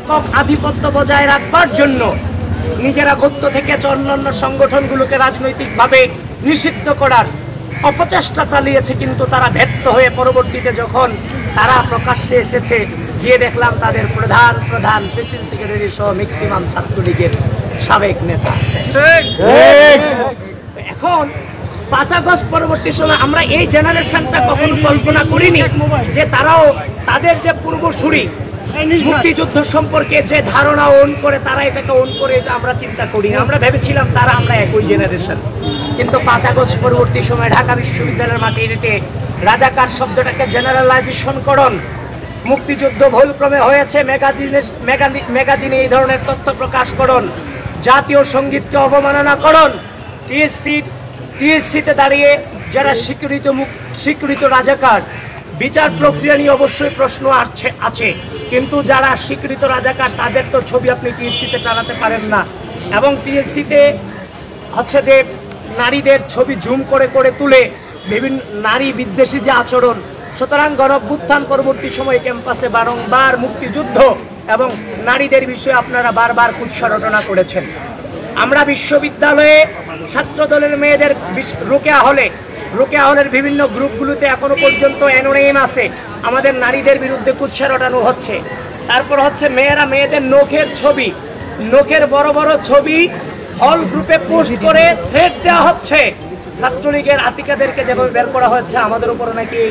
একক আধিপত্য বজায় রাখবার জন্য নিজেরা গত্য থেকে অন্যান্য সংগঠনগুলোকে রাজনৈতিকভাবে নিষিদ্ধ করার অপচেষ্টা চালিয়েছে, কিন্তু তারা ব্যর্থ হয়ে পরবর্তীতে যখন তারা প্রকাশ্যে এসেছে, গিয়ে দেখলাম তাদের প্রধান প্রেসিডেন্ট সেক্রেটারি সহ ম্যাক্সিমাম ছাত্রলীগের সাবেক নেতা। এখন 5 আগস্ট পরবর্তী সময় আমরা এই জেনারেশনটা কখনো কল্পনা করিনি যে তারাও তাদের যে পূর্বসূরি মুক্তিযুদ্ধ সম্পর্কে যে ধারণা ওন করে তারা এটাকে ওন করে, এটা আমরা চিন্তা করি না। আমরা ভেবেছিলাম আমরা একই জেনারেশন, কিন্তু 5 আগস্ট পরবর্তী সময় ঢাকা বিশ্ববিদ্যালয়ের মাটিতে রাজাকার শব্দটাকে জেনারেলাইজেশন করুন, মুক্তিযুদ্ধ ভুলক্রমে হয়েছে ম্যাগাজিনে এই ধরনের তথ্য প্রকাশ করুন, জাতীয় সঙ্গীতকে অবমাননা করুন, টিএসসিতে দাঁড়িয়ে যারা স্বীকৃত রাজাকার, বিচার প্রক্রিয়া নিয়ে অবশ্যই প্রশ্ন আছে, কিন্তু যারা স্বীকৃত রাজাকার তাদের তো ছবি আপনি টিএসসিতে চালাতে পারেন না। এবং টিএসসিতে হচ্ছে যে নারীদের ছবি জুম করে করে তুলে বিভিন্ন নারী বিদ্বেষী যে আচরণ। সুতরাং গণঅভ্যুত্থান পরবর্তী সময়ে ক্যাম্পাসে বারংবার মুক্তিযুদ্ধ এবং নারীদের বিষয়ে আপনারা বারবার কুৎসা করেছেন। আমরা বিশ্ববিদ্যালয়ে ছাত্রদলের মেয়েদের রোকেয়া হলের বিভিন্ন গ্রুপগুলোতে এখনো পর্যন্ত অ্যানোনিম আছে, আমাদের নারীদের বিরুদ্ধে কুৎসা রটানো হচ্ছে। তারপর হচ্ছে মেয়েদের নখের বড় বড় ছবি হল গ্রুপে পোস্ট করে থ্রেট দেওয়া হচ্ছে। ছাত্রলীগের আতিকাদেরকে যেভাবে বের করা হচ্ছে, আমাদের উপর নাকি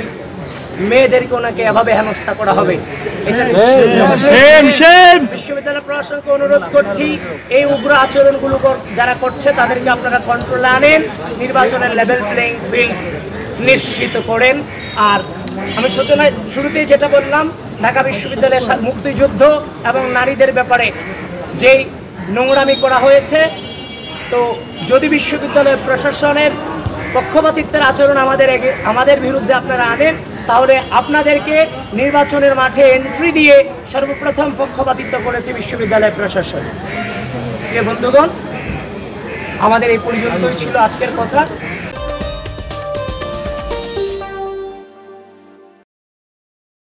মেয়েদেরকেও নাকি এভাবে হেনস্থা করা হবে। এটা বিশ্ববিদ্যালয় প্রশাসনকে অনুরোধ করছি, এই উগ্র আচরণগুলো যারা করছে তাদেরকে আপনারা কন্ট্রোলে আনেন, নির্বাচনের লেভেল প্লেইং ফিল্ড নিশ্চিত করেন। আর আমি সূচনায় শুরুতেই যেটা বললাম, ঢাকা বিশ্ববিদ্যালয়ের মুক্তিযুদ্ধ এবং নারীদের ব্যাপারে যেই নোংরামি করা হয়েছে, তো যদি বিশ্ববিদ্যালয় প্রশাসনের পক্ষপাতিত্বের আচরণ আমাদের বিরুদ্ধে আপনারা আনেন, তাহলে আপনাদেরকে নির্বাচনের মাঠে এন্ট্রি দিয়ে সর্বপ্রথম পক্ষপাতিত্ব করেছে বিশ্ববিদ্যালয় প্রশাসন। বন্ধুগণ, আমাদের এই পর্যন্তই ছিল আজকের কথা।